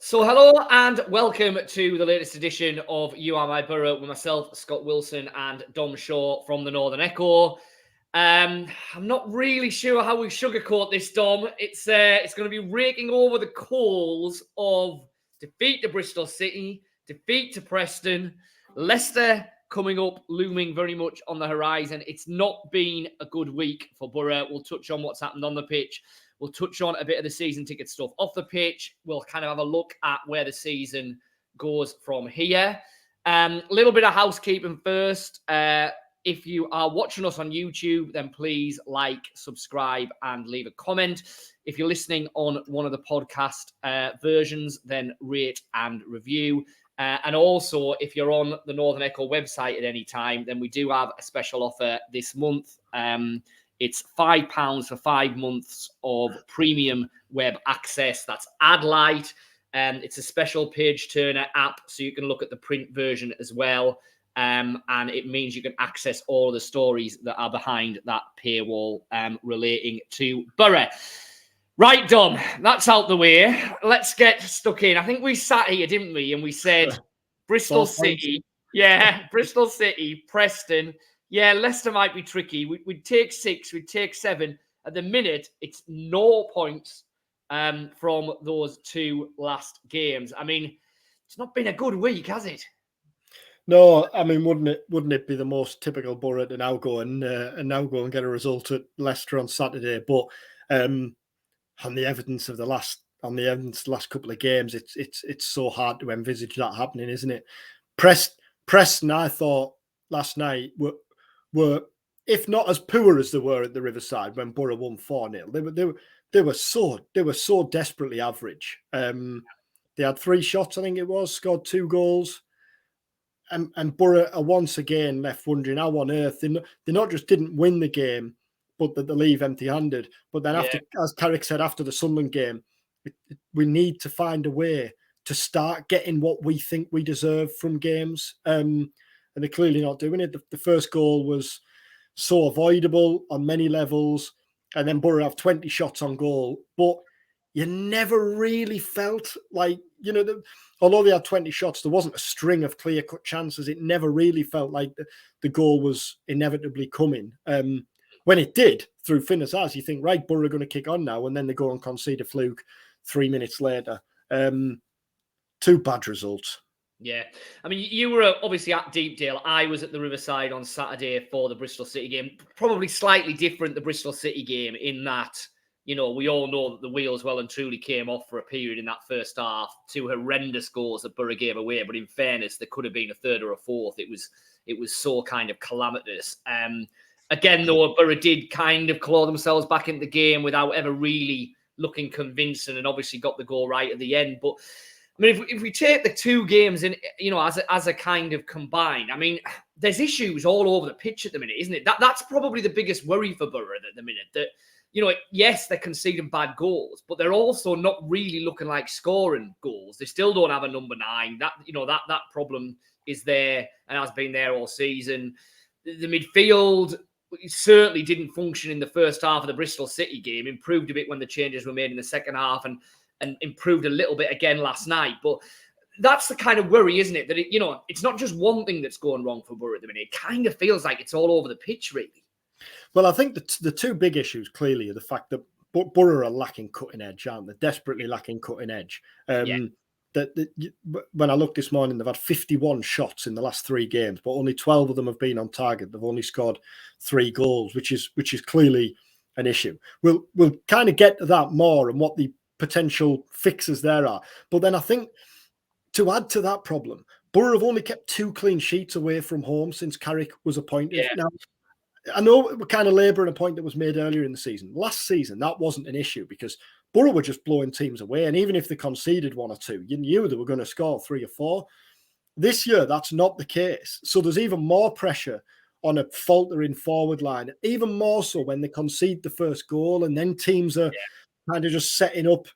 So hello and welcome to the latest edition of You Are My Borough with myself, Scott Wilson and Dom Shaw from the Northern Echo. I'm not really sure how we sugarcoat this, Dom. It's going to be raking over the coals of defeat to Bristol City, defeat to Preston, Leicester coming up, looming very much on the horizon. It's not been a good week for Borough. We'll touch on what's happened on the pitch. We'll touch on a bit of the season ticket stuff off the pitch. We'll kind of have a look at where the season goes from here. A little bit of housekeeping first. If you are watching us on YouTube, then please like, subscribe, and leave a comment. If you're listening on one of the podcast versions, then rate and review. And also, if you're on the Northern Echo website at any time, then we do have a special offer this month. It's £5 for 5 months of premium web access. That's Ad-Lite. It's a special page turner app, so you can look at the print version as well. And it means you can access all of the stories that are behind that paywall relating to Borough. Right, Dom, that's out the way. Let's get stuck in. I think we sat here, didn't we? And we said Bristol City. Yeah, Bristol City, Preston. Yeah, Leicester might be tricky. We'd take 6, we'd take 7. At the minute, it's 0 points from those 2 last games. I mean, it's not been a good week, has it? No, I mean, wouldn't it be the most typical Borough to now go and get a result at Leicester on Saturday? But on the evidence of the last couple of games, it's so hard to envisage that happening, isn't it? Preston, I thought last night were if not as poor as they were at the Riverside when Borough won 4-0. They were so desperately average. They had 3 shots, I think it was, scored 2 goals. And Borough are once again left wondering how on earth they not just didn't win the game, but that they leave empty-handed. But then after, as Carrick said after the Sunderland game, we need to find a way to start getting what we think we deserve from games. And they're clearly not doing it. The first goal was so avoidable on many levels. And then Borough have 20 shots on goal. But you never really felt like, although they had 20 shots, there wasn't a string of clear-cut chances. It never really felt like the goal was inevitably coming. When it did, through Finner's eyes, you think, right, Borough are going to kick on now, and then they go and concede a fluke 3 minutes later. 2 bad results. Yeah. I mean, you were obviously at Deepdale. I was at the Riverside on Saturday for the Bristol City game. Probably slightly different, the Bristol City game, in that, we all know that the wheels well and truly came off for a period in that first half. 2 horrendous goals that Borough gave away. But in fairness, there could have been a 3rd or a 4th. It was so kind of calamitous. Again, though, Borough did kind of claw themselves back into the game without ever really looking convincing, and obviously got the goal right at the end. But I mean, if we take the 2 games in, as a kind of combined, I mean, there's issues all over the pitch at the minute, isn't it? That's probably the biggest worry for Borough at the minute. That, yes, they're conceding bad goals, but they're also not really looking like scoring goals. They still don't have a number 9. That problem is there and has been there all season. The midfield certainly didn't function in the first half of the Bristol City game. Improved a bit when the changes were made in the second half, and improved a little bit again last night. But that's the kind of worry, isn't it? That it's not just one thing that's going wrong for Borough at the minute. It kind of feels like it's all over the pitch, really. Well, I think the 2 big issues clearly are the fact that Borough are lacking cutting edge, aren't they? Desperately lacking cutting edge. When I looked this morning, they've had 51 shots in the last 3 games, but only 12 of them have been on target. They've only scored 3 goals, which is clearly an issue. We'll kind of get to that more and what the potential fixes there are. But then I think to add to that problem, Borough have only kept 2 clean sheets away from home since Carrick was appointed. Yeah. Now, I know we're kind of labouring a point that was made earlier in the season. Last season, that wasn't an issue because Borough were just blowing teams away. And even if they conceded 1 or 2, you knew they were going to score 3 or 4. This year, that's not the case. So there's even more pressure on a faltering forward line, even more so when they concede the first goal, and then teams are kind of just setting up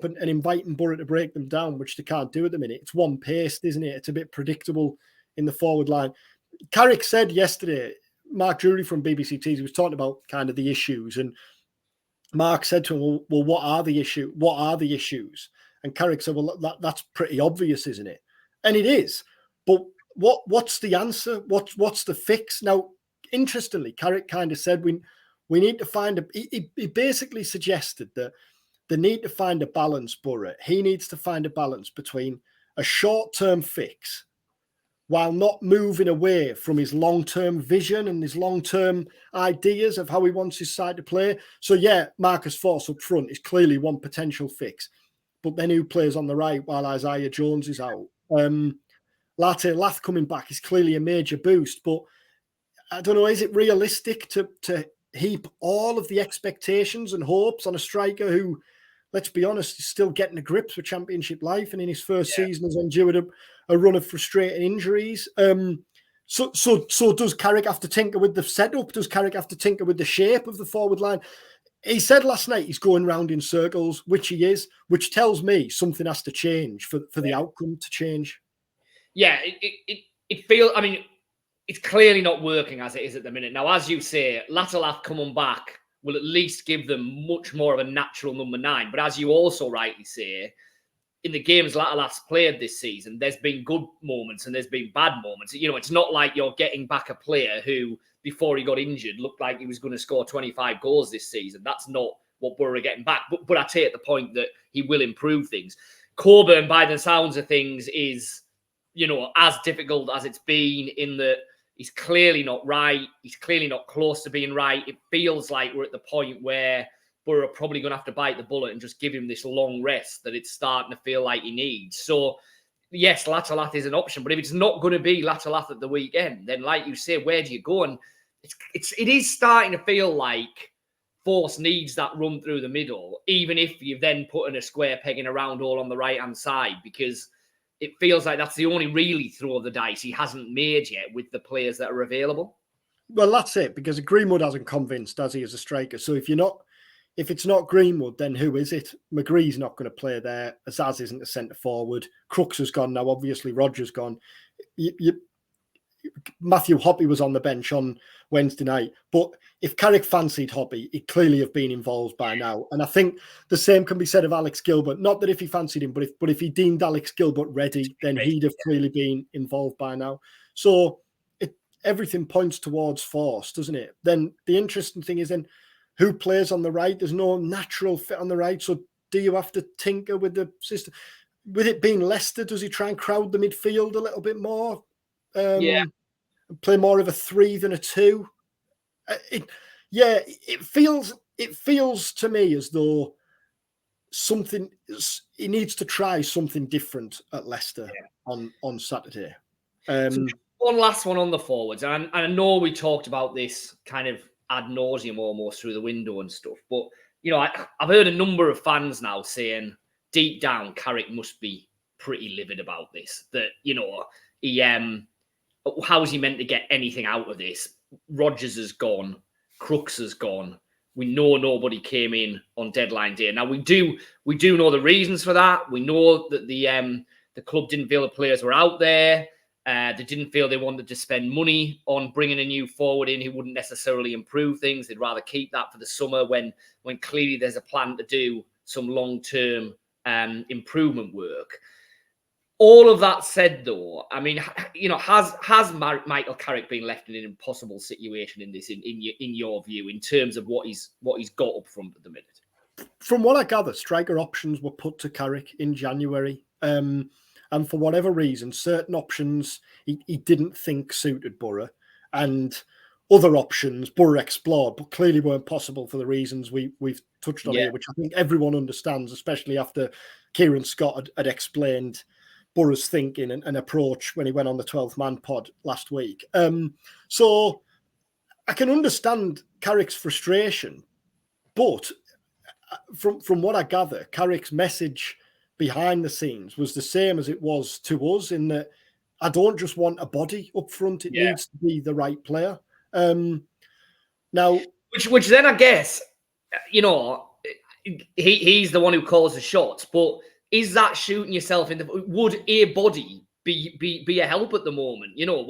and inviting Borough to break them down, which they can't do at the minute. It's one-paced, isn't it? It's a bit predictable in the forward line. Carrick said yesterday, Mark Drury from BBC Tees was talking about kind of the issues, and Mark said to him, well, what are the issues? And Carrick said, well, that's pretty obvious, isn't it? And it is. But what's the answer? What's the fix? Now, interestingly, Carrick kind of said we need to find he basically suggested that they need to find a balance, Boro. He needs to find a balance between a short-term fix while not moving away from his long-term vision and his long-term ideas of how he wants his side to play. So, yeah, Marcus Forss up front is clearly one potential fix. But then who plays on the right while Isaiah Jones is out? Latte Lath coming back is clearly a major boost. But I don't know, is it realistic to heap all of the expectations and hopes on a striker who, let's be honest, is still getting to grips with Championship life and in his first season has endured a run of frustrating injuries? So does Carrick have to tinker with the setup? Does Carrick have to tinker with the shape of the forward line? He said last night he's going round in circles, which he is, which tells me something has to change for the outcome to change. Yeah, it feels, I mean, it's clearly not working as it is at the minute. Now, as you say, Latalath coming back will at least give them much more of a natural number 9. But as you also rightly say, in the games Latalath's played this season, there's been good moments and there's been bad moments. You know, it's not like you're getting back a player who, before he got injured, looked like he was going to score 25 goals this season. That's not what Boro are getting back. But I take the point that he will improve things. Coburn, by the sounds of things, is, you know, as difficult as it's been in that he's clearly not right. He's clearly not close to being right. It feels like we're at the point where Boro are probably going to have to bite the bullet and just give him this long rest that it's starting to feel like he needs. So, yes, Latalath is an option, but if it's not going to be Latalath at the weekend, then like you say, where do you go? And it is starting to feel like Force needs that run through the middle, even if you've then put in a square peg in a round hole on the right-hand side, because it feels like that's the only really throw of the dice he hasn't made yet with the players that are available. Well, that's it, because Greenwood hasn't convinced, does he, as a striker? So if it's not Greenwood, then who is it? McGree's not going to play there. Azaz isn't a centre forward. Crooks has gone now. Obviously, Roger's gone. Matthew Hoppy was on the bench on Wednesday night. But if Carrick fancied Hoppy, he'd clearly have been involved by now. And I think the same can be said of Alex Gilbert. Not that if he fancied him, but if he deemed Alex Gilbert ready, then he'd have clearly been involved by now. So everything points towards Force, doesn't it? Then the interesting thing is then who plays on the right? There's no natural fit on the right. So do you have to tinker with the system? With it being Leicester, does he try and crowd the midfield a little bit more? Play more of a 3 than a 2. It feels to me as though he needs to try something different at Leicester on Saturday. So one last one on the forwards, and I know we talked about this kind of ad nauseum almost through the window and stuff, but you know, I've heard a number of fans now saying deep down Carrick must be pretty livid about this. That, you know, he how is he meant to get anything out of this? Rodgers has gone, Crooks has gone. We know nobody came in on deadline day. Now we do know the reasons for that. We know that the club didn't feel the players were out there. They didn't feel they wanted to spend money on bringing a new forward in who wouldn't necessarily improve things. They'd rather keep that for the summer when clearly there's a plan to do some long-term improvement work. All of that said, though, I mean, you know, has Michael Carrick been left in an impossible situation in this, in your view, in terms of what he's got up front at the minute? From what I gather, striker options were put to Carrick in January. And for whatever reason, certain options he didn't think suited Boro, and other options Boro explored, but clearly weren't possible for the reasons we've touched on here, which I think everyone understands, especially after Kieran Scott had explained Boro's thinking and approach when he went on the 12th Man pod last week. So I can understand Carrick's frustration, but from what I gather, Carrick's message behind the scenes was the same as it was to us, in that I don't just want a body up front, it needs to be the right player. Now, which then I guess, you know, he's the one who calls the shots, but is that shooting yourself in the... Would a body be a help at the moment? You know,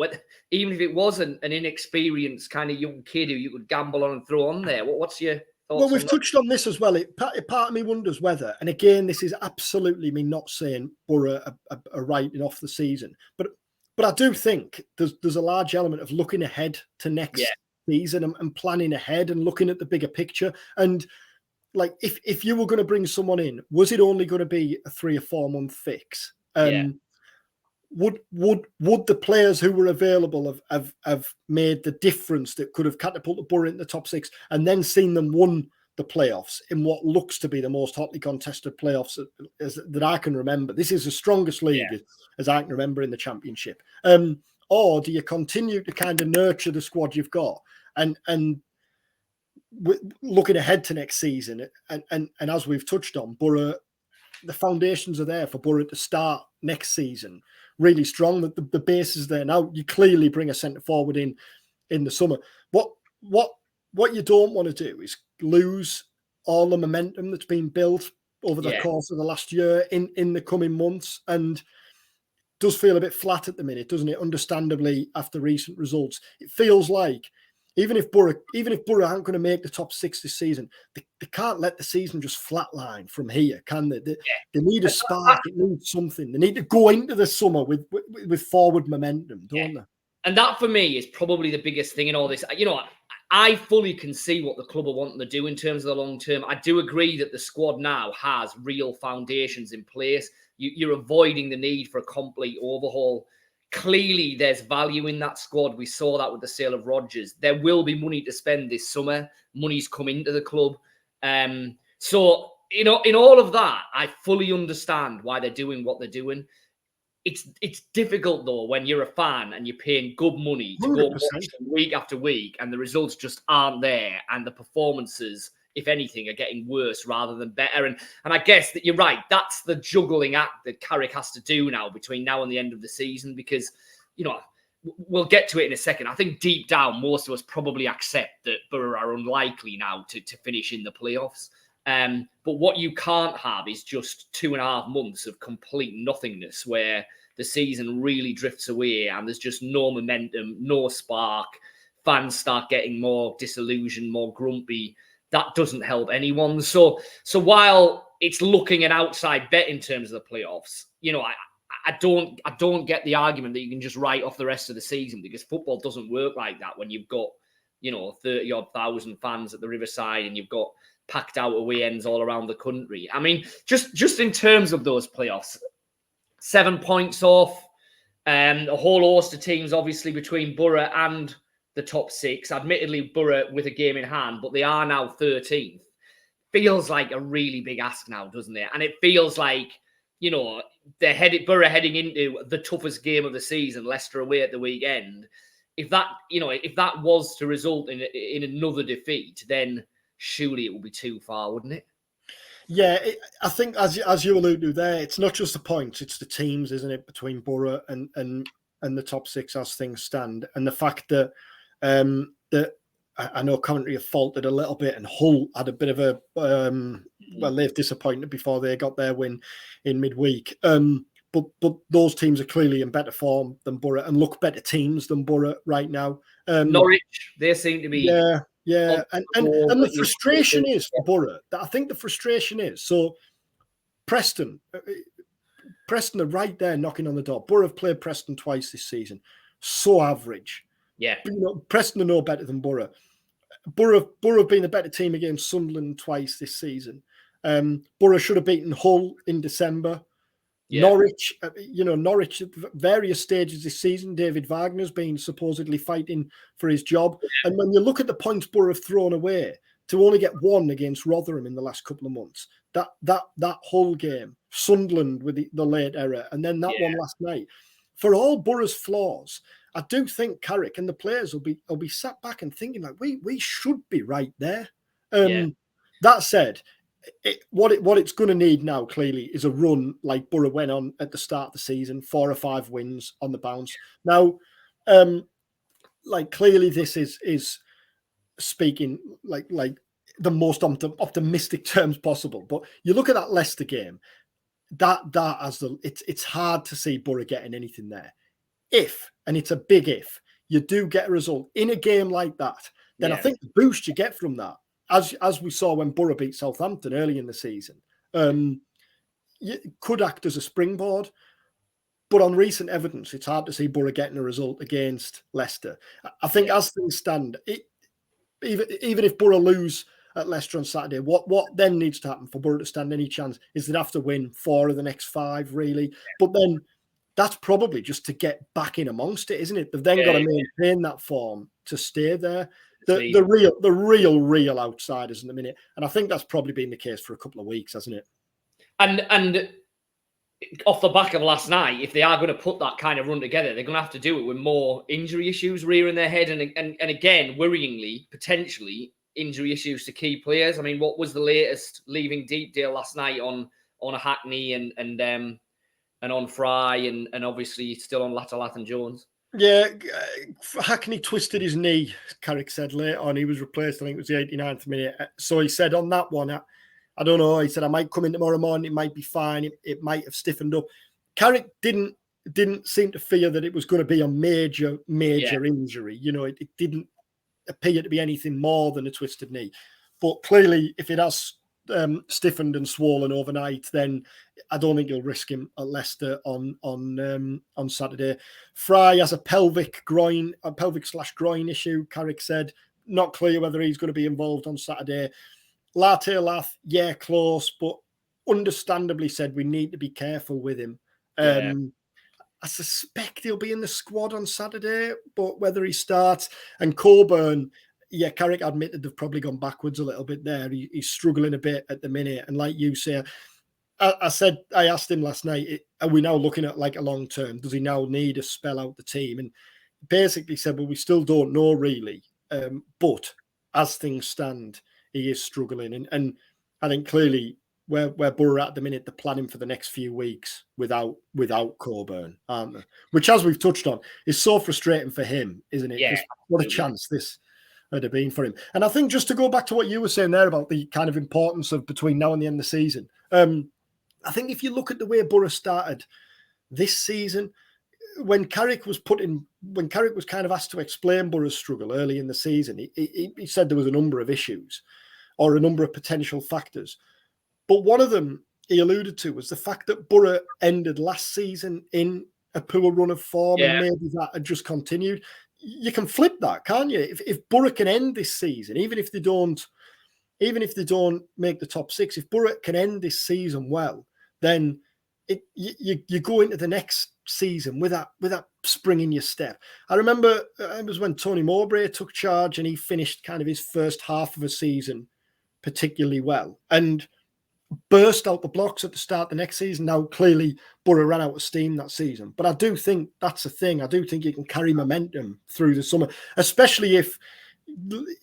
even if it wasn't an inexperienced kind of young kid who you could gamble on and throw on there. What's your Well, we've touched on this as well. Part of me wonders whether, and again, this is absolutely me not saying Boro are writing off the season, but I do think there's a large element of looking ahead to next season and planning ahead and looking at the bigger picture. And like, if you were going to bring someone in, was it only going to be a 3 or 4 month fix? Would the players who were available have made the difference that could have catapulted Boro into the top 6 and then seen them won the playoffs in what looks to be the most hotly contested playoffs that I can remember? This is the strongest league as I can remember in the Championship. Or do you continue to kind of nurture the squad you've got and looking ahead to next season? And as we've touched on, Boro, the foundations are there for Boro to start next season really strong. The base is there now. You clearly bring a centre forward in the summer. What you don't want to do is lose all the momentum that's been built over the course of the last year in the coming months, and does feel a bit flat at the minute, doesn't it? Understandably, after recent results, it feels like even if Boro aren't going to make the top 6 this season, they can't let the season just flatline from here, can they? They need a spark. It needs something. They need to go into the summer with forward momentum, don't they? And that, for me, is probably the biggest thing in all this. You know, I fully can see what the club are wanting to do in terms of the long term. I do agree that the squad now has real foundations in place. You're avoiding the need for a complete overhaul. Clearly, there's value in that squad. We saw that with the sale of Rodgers. There will be money to spend this summer. Money's come into the club. So, you know, in all of that, I fully understand why they're doing what they're doing. It's difficult, though, when you're a fan and you're paying good money to 100%. Go watch them week after week and the results just aren't there, and the performances, if anything, are getting worse rather than better. And I guess that you're right. That's the juggling act that Carrick has to do now between now and the end of the season, because, you know, we'll get to it in a second. I think deep down, most of us probably accept that Boro are unlikely now to finish in the playoffs. But what you can't have is just 2.5 months of complete nothingness where the season really drifts away and there's just no momentum, no spark. Fans start getting more disillusioned, more grumpy. That doesn't help anyone. So while it's looking an outside bet in terms of the playoffs, you know, I don't get the argument that you can just write off the rest of the season, because football doesn't work like that when you've got, you know, 30-odd thousand fans at the Riverside and you've got packed out away ends all around the country. I mean, just in terms of those playoffs, 7 points off, a whole host of teams, obviously, between Boro and the top 6. Admittedly, Boro with a game in hand, but they are now 13th. Feels like a really big ask now, doesn't it? And it feels like, you know, Boro heading into the toughest game of the season, Leicester away at the weekend. If that was to result in another defeat, then surely it would be too far, wouldn't it? Yeah, I think as you allude to there, it's not just the points, it's the teams, isn't it, between Boro and the top 6 as things stand. And the fact that that I know Coventry have faltered a little bit and Hull had a bit of a they've disappointed before they got their win in midweek. But those teams are clearly in better form than Boro and look better teams than Boro right now. Norwich, they seem to be. Yeah. And the frustration is for Boro. I think the frustration is, so Preston are right there knocking on the door. Boro have played Preston twice this season. So average. Yeah. But, you know, Preston are no better than Boro. Boro have been a better team against Sunderland twice this season. Boro should have beaten Hull in December. Yeah. Norwich at various stages this season, David Wagner's been supposedly fighting for his job. And when you look at the points Boro have thrown away, to only get 1 against Rotherham in the last couple of months, that whole game, Sunderland with the late error, and then that one last night. For all Boro's flaws, I do think Carrick and the players will be sat back and thinking like we should be right there. That said, what it's going to need now clearly is a run like Boro went on at the start of the season, 4 or 5 wins on the bounce. Now, like clearly this is speaking like the most optimistic terms possible. But you look at that Leicester game, it's hard to see Boro getting anything there. If, and it's a big if, you do get a result in a game like that, then I think the boost you get from that as we saw when Boro beat Southampton early in the season, could act as a springboard. But on recent evidence, it's hard to see Boro getting a result against Leicester. I think as things stand, even if Boro lose at Leicester on Saturday, what then needs to happen for Boro to stand any chance is they'd have to win 4 of the next 5, really. But then that's probably just to get back in amongst it, isn't it? They've then got to maintain that form to stay there. The real outsiders in the minute. And I think that's probably been the case for a couple of weeks, hasn't it? And off the back of last night, if they are going to put that kind of run together, they're going to have to do it with more injury issues rearing their head. And again, worryingly, potentially injury issues to key players. I mean, what was the latest leaving Deepdale last night on Hackney and on Fry and obviously still on Lathan Jones? Yeah, Hackney twisted his knee, Carrick said later on. He was replaced, I think it was the 89th minute. So he said on that one, I don't know. He said, I might come in tomorrow morning. It might be fine. It might have stiffened up. Carrick didn't seem to fear that it was going to be a major injury. You know, it didn't appear to be anything more than a twisted knee. But clearly, if it has stiffened and swollen overnight, then I don't think you'll risk him at Leicester on Saturday. Fry has a pelvic/groin issue, Carrick said. Not clear whether he's going to be involved on Saturday. Lath, yeah, close, but understandably said we need to be careful with him. I suspect he'll be in the squad on Saturday, but whether he starts, and Coburn, yeah, Carrick admitted they've probably gone backwards a little bit there. He's struggling a bit at the minute. And like you say, I asked him last night, are we now looking at like a long term? Does he now need a spell out the team? And basically said, well, we still don't know really. But as things stand, he is struggling. And I think clearly where Boro at the minute, they're planning for the next few weeks without Coburn, aren't they? Which, as we've touched on, is so frustrating for him, isn't it? Yeah, what a chance this would have been for him. And I think just to go back to what you were saying there about the kind of importance of between now and the end of the season, I think if you look at the way Boro started this season, when Carrick was kind of asked to explain Boro's struggle early in the season, he said there was a number of issues or a number of potential factors. But one of them he alluded to was the fact that Boro ended last season in a poor run of form, and maybe that had just continued. You can flip that, can't you? If Boro can end this season, even if they don't make the top 6, if Boro can end this season well, then you go into the next season with that spring in your step. I remember it was when Tony Mowbray took charge and he finished kind of his first half of a season particularly well and burst out the blocks at the start of the next season. Now, clearly, Boro ran out of steam that season. But I do think that's a thing. I do think you can carry momentum through the summer, especially if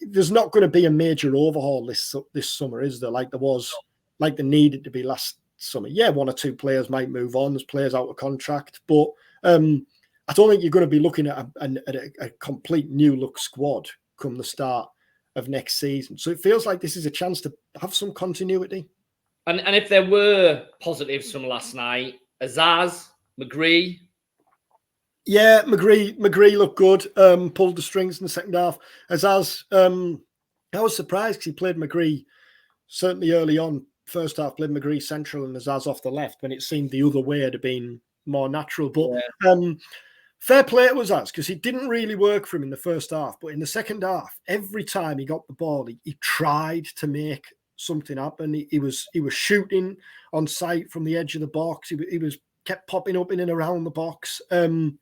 there's not going to be a major overhaul this summer, is there? Like there needed to be last summer. Yeah, 1 or 2 players might move on. There's players out of contract. But I don't think you're going to be looking at a complete new look squad come the start of next season. So it feels like this is a chance to have some continuity. And if there were positives from last night, Azaz, McGree. Yeah, McGree looked good. Pulled the strings in the second half. Azaz, I was surprised because he played McGree certainly early on. First half played McGree central and Azaz off the left when it seemed the other way to been more natural. But fair play to Azaz because it didn't really work for him in the first half. But in the second half, every time he got the ball, he tried to make something happen. He was shooting on sight from the edge of the box. He was kept popping up in and around the box. And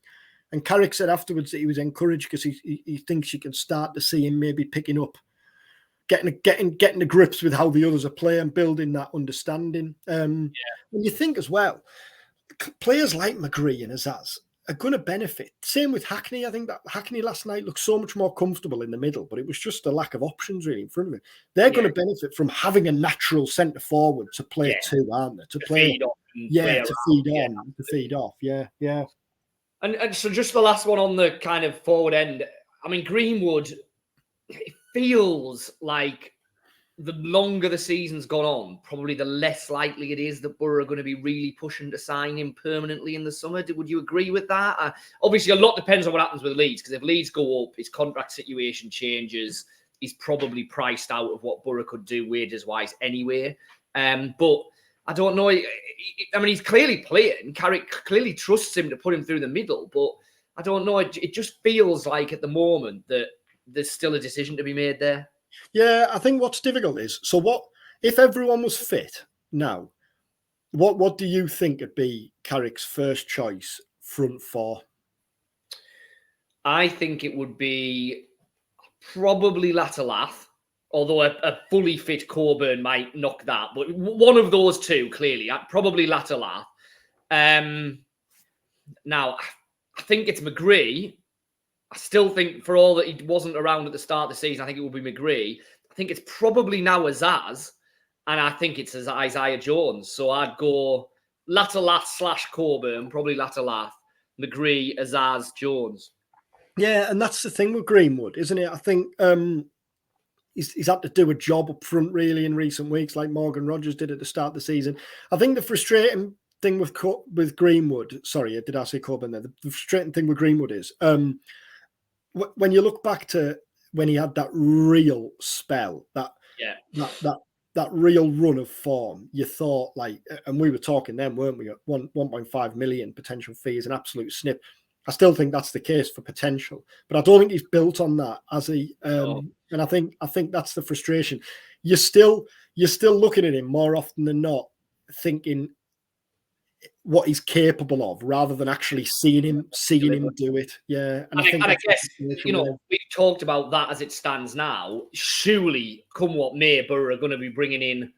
Carrick said afterwards that he was encouraged because he thinks you can start to see him maybe picking up, getting the grips with how the others are playing, building that understanding. When you think as well, players like McGree and Azaz are going to benefit. Same with Hackney. I think that Hackney last night looked so much more comfortable in the middle, but it was just a lack of options really in front of him. They're going to benefit from having a natural centre forward to play to, aren't they? To feed off. Yeah. And so just the last one on the kind of forward end. I mean, Greenwood, it feels like the longer the season's gone on, probably the less likely it is that Boro are going to be really pushing to sign him permanently in the summer. Would you agree with that? Obviously, a lot depends on what happens with Leeds, because if Leeds go up, his contract situation changes. he's probably priced out of what Boro could do wages-wise anyway. But I don't know. I mean, he's clearly playing. Carrick clearly trusts him to put him through the middle, but I don't know. It just feels like at the moment that there's still a decision to be made there. Yeah, I think what's difficult is, so what if everyone was fit now? What do you think would be Carrick's first choice front four? I think it would be probably Latterlath, although a fully fit Coburn might knock that. But one of those two, clearly, probably Latterlath. Now, I think it's McGree. I still think, for all that he wasn't around at the start of the season, I think it will be McGree. I think it's probably now Azaz, and I think it's Isaiah Jones. So I'd go Latterlath / Coburn, probably Latterlath, McGree, Azaz, Jones. Yeah, and that's the thing with Greenwood, isn't it? I think he's had to do a job up front, really, in recent weeks, like Morgan Rogers did at the start of the season. I think the frustrating thing with Greenwood, sorry, did I say Coburn there? The frustrating thing with Greenwood is when you look back to when he had that real spell, that real run of form, you thought, like, and we were talking then, weren't we, at 1.5 million potential fee is an absolute snip. I still think that's the case for potential, but I don't think he's built on that as he. And I think that's the frustration. You're still looking at him more often than not, thinking what he's capable of, rather than actually seeing him do it. Yeah, and I guess we've talked about that as it stands now. Surely, come what may, Boro are going to be bringing in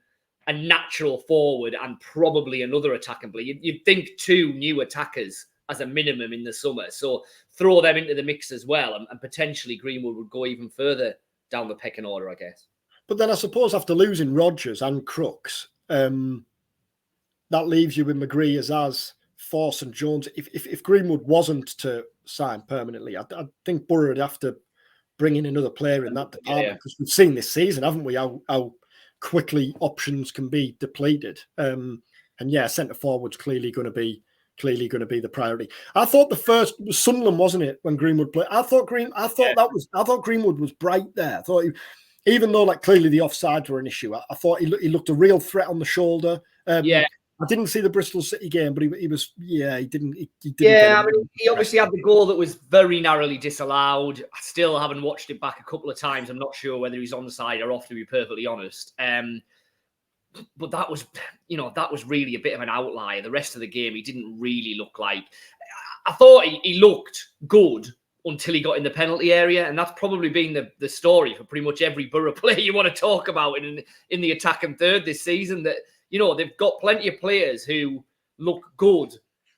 a natural forward and probably another attacking player. You'd think 2 new attackers as a minimum in the summer. So throw them into the mix as well. And potentially Greenwood would go even further down the pecking order, I guess. But then I suppose after losing Rodgers and Crooks, that leaves you with McGree, Azaz, Force and Jones. If Greenwood wasn't to sign permanently, I think Boro would have to bring in another player in that department, because we've seen this season, haven't we, how quickly options can be depleted. And yeah, centre forward's clearly going to be the priority. I thought the first was Sunderland, wasn't it, when Greenwood played? I thought Greenwood was bright there. I thought even though, like, clearly the offsides were an issue, I thought he looked a real threat on the shoulder. I didn't see the Bristol City game, but he was he didn't. Yeah, I mean, he obviously had the goal that was very narrowly disallowed. I still haven't watched it back a couple of times. I'm not sure whether he's onside or off, to be perfectly honest. But that was really a bit of an outlier. The rest of the game, he didn't really look like. I thought he looked good until he got in the penalty area, and that's probably been the story for pretty much every Boro player you want to talk about in the attack and third this season. That they've got plenty of players who look good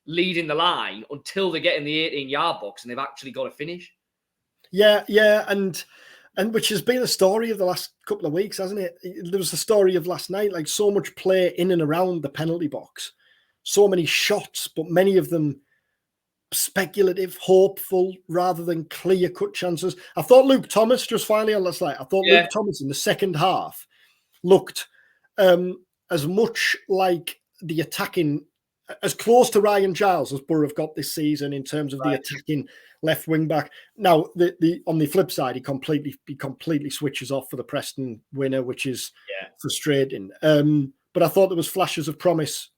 leading the line until they get in the 18-yard box and they've actually got to finish. Yeah, and which has been the story of the last couple of weeks, hasn't it? There was the story of last night, like so much play in and around the penalty box, so many shots, but many of them speculative, hopeful, rather than clear-cut chances. I thought Luke Thomas, just finally on last night, Luke Thomas in the second half looked as much like the attacking, as close to Ryan Giles as Boro have got this season in terms of the attacking left wing back. Now, the on the flip side, he completely switches off for the Preston winner, which is frustrating. But I thought there was flashes of promise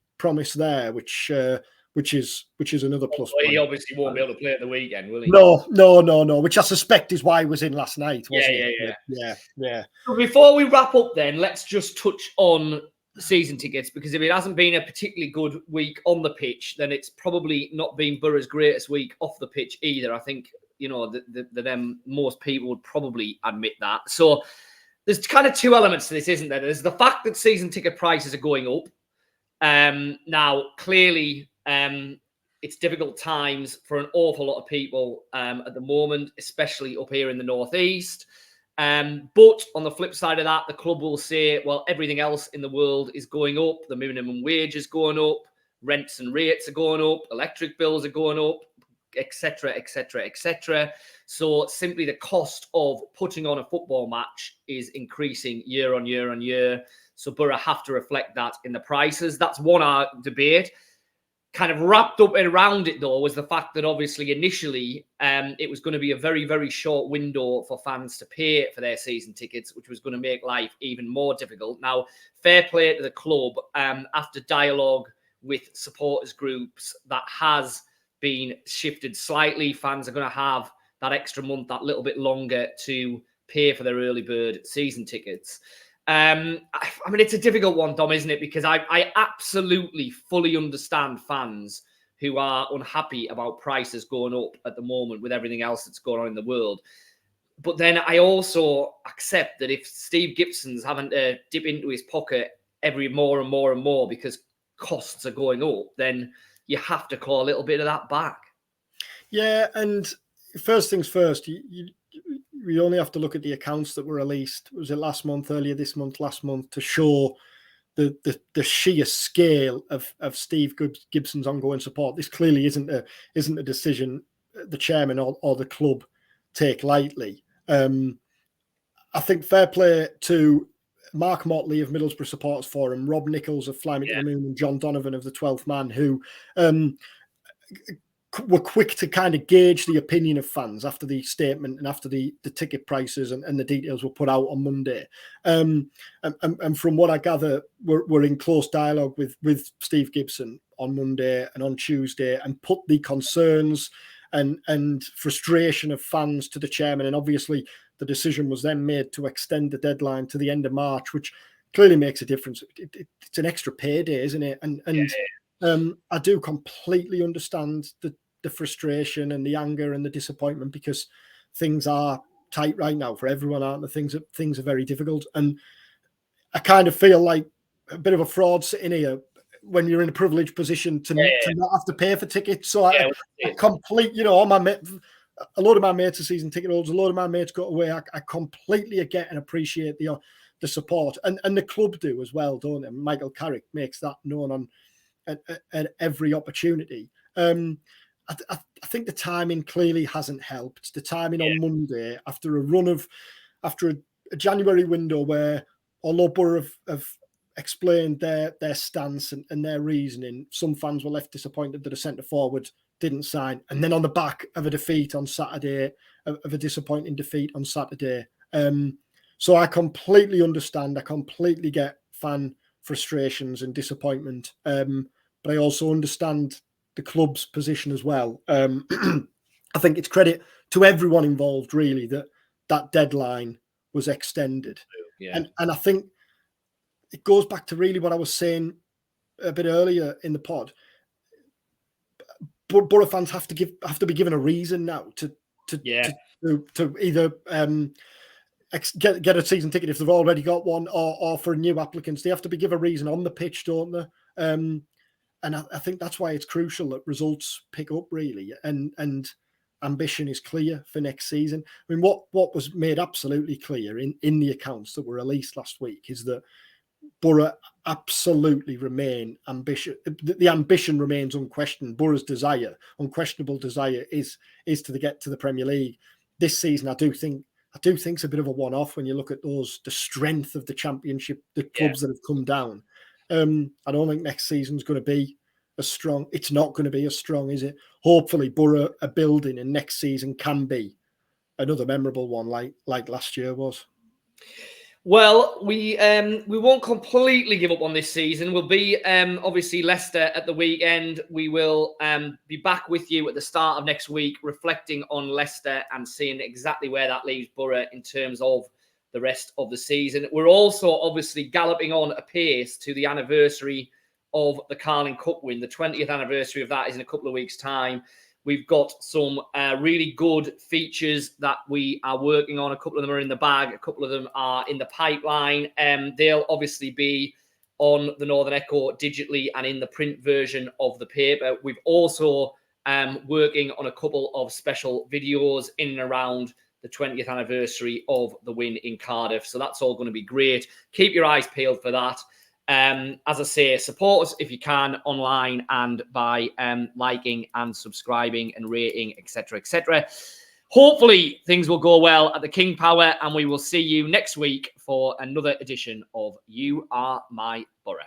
there, which is another plus. Well, he obviously won't be able to play at the weekend, will he? No. Which I suspect is why he was in last night, wasn't it? Yeah. So before we wrap up, then let's just touch on season tickets, because if it hasn't been a particularly good week on the pitch, then it's probably not been Boro's greatest week off the pitch either. I think most people would probably admit that. So there's kind of 2 elements to this, isn't there? There's the fact that season ticket prices are going up. Now, clearly, it's difficult times for an awful lot of people at the moment, especially up here in the northeast. But on the flip side of that, the club will say, well, everything else in the world is going up. The minimum wage is going up. Rents and rates are going up. Electric bills are going up, etc., etc., etc. So simply the cost of putting on a football match is increasing year on year on year. So Boro have to reflect that in the prices. That's one debate. kind of wrapped up and around it, though, was the fact that obviously initially it was going to be a very, very short window for fans to pay for their season tickets, which was going to make life even more difficult. Now, fair play to the club. After dialogue with supporters groups, that has been shifted slightly. Fans are going to have that extra month, that little bit longer to pay for their early bird season tickets. I mean, it's a difficult one, Dom, isn't it? Because I absolutely fully understand fans who are unhappy about prices going up at the moment with everything else that's going on in the world. But then I also accept that if Steve Gibson's having to dip into his pocket every more and more and more because costs are going up, then you have to claw a little bit of that back. Yeah, and first things first, we only have to look at the accounts that were released. Was it last month, earlier this month, last month, to show the sheer scale of Steve Gibson's ongoing support. This clearly isn't a decision the chairman or the club take lightly. I think fair play to Mark Motley of Middlesbrough Supporters Forum, Rob Nichols of Fly Me to the Moon, and John Donovan of the 12th Man, who were quick to kind of gauge the opinion of fans after the statement and after the ticket prices and the details were put out on Monday. And from what I gather, we're in close dialogue with Steve Gibson on Monday and on Tuesday, and put the concerns and frustration of fans to the chairman. And obviously the decision was then made to extend the deadline to the end of March, which clearly makes a difference. It's an extra payday, isn't it? And I do completely understand the frustration and the anger and the disappointment, because things are tight right now for everyone, aren't they? Things are very difficult. And I kind of feel like a bit of a fraud sitting here when you're in a privileged position to not have to pay for tickets. So I complete, all my mates, a lot of my mates are season ticket holders, a lot of my mates got away. I completely get and appreciate the support, and the club do as well, don't they? Michael Carrick makes that known on at every opportunity. I think the timing clearly hasn't helped. The timing on Monday after a January window where, although Boro have explained their stance and their reasoning, some fans were left disappointed that a centre forward didn't sign, and then on the back of a defeat on Saturday, of a disappointing defeat on Saturday. So I completely understand. I completely get fan frustrations and disappointment, but I also understand the club's position as well. I think it's credit to everyone involved, really, that deadline was extended. And I think it goes back to really what I was saying a bit earlier in the pod. Boro fans have to be given a reason now to either get a season ticket if they've already got one, or for new applicants. They have to be given a reason on the pitch, don't they? And I think that's why it's crucial that results pick up, really, and ambition is clear for next season. I mean, what was made absolutely clear in the accounts that were released last week is that Boro absolutely remain ambitious. The ambition remains unquestioned. Boro's unquestionable desire is to get to the Premier League this season. I do think it's a bit of a one-off when you look at the strength of the Championship, the clubs that have come down. I don't think next season's going to be as strong. It's not going to be as strong, is it? Hopefully, Boro are building, and next season can be another memorable one, like last year was. Well, we won't completely give up on this season. We'll be obviously Leicester at the weekend. We will be back with you at the start of next week, reflecting on Leicester and seeing exactly where that leaves Boro in terms of the rest of the season. We're also obviously galloping on apace to the anniversary of the Carling Cup win. The 20th anniversary of that is in a couple of weeks' time. We've got some really good features that we are working on. A couple of them are in the bag. A couple of them are in the pipeline. They'll obviously be on the Northern Echo digitally and in the print version of the paper. We've also working on a couple of special videos in and around the 20th anniversary of the win in Cardiff. So that's all going to be great. Keep your eyes peeled for that. As I say, support us if you can online and by liking and subscribing and rating, etc., etc. Hopefully things will go well at the King Power, and we will see you next week for another edition of You Are My Boro.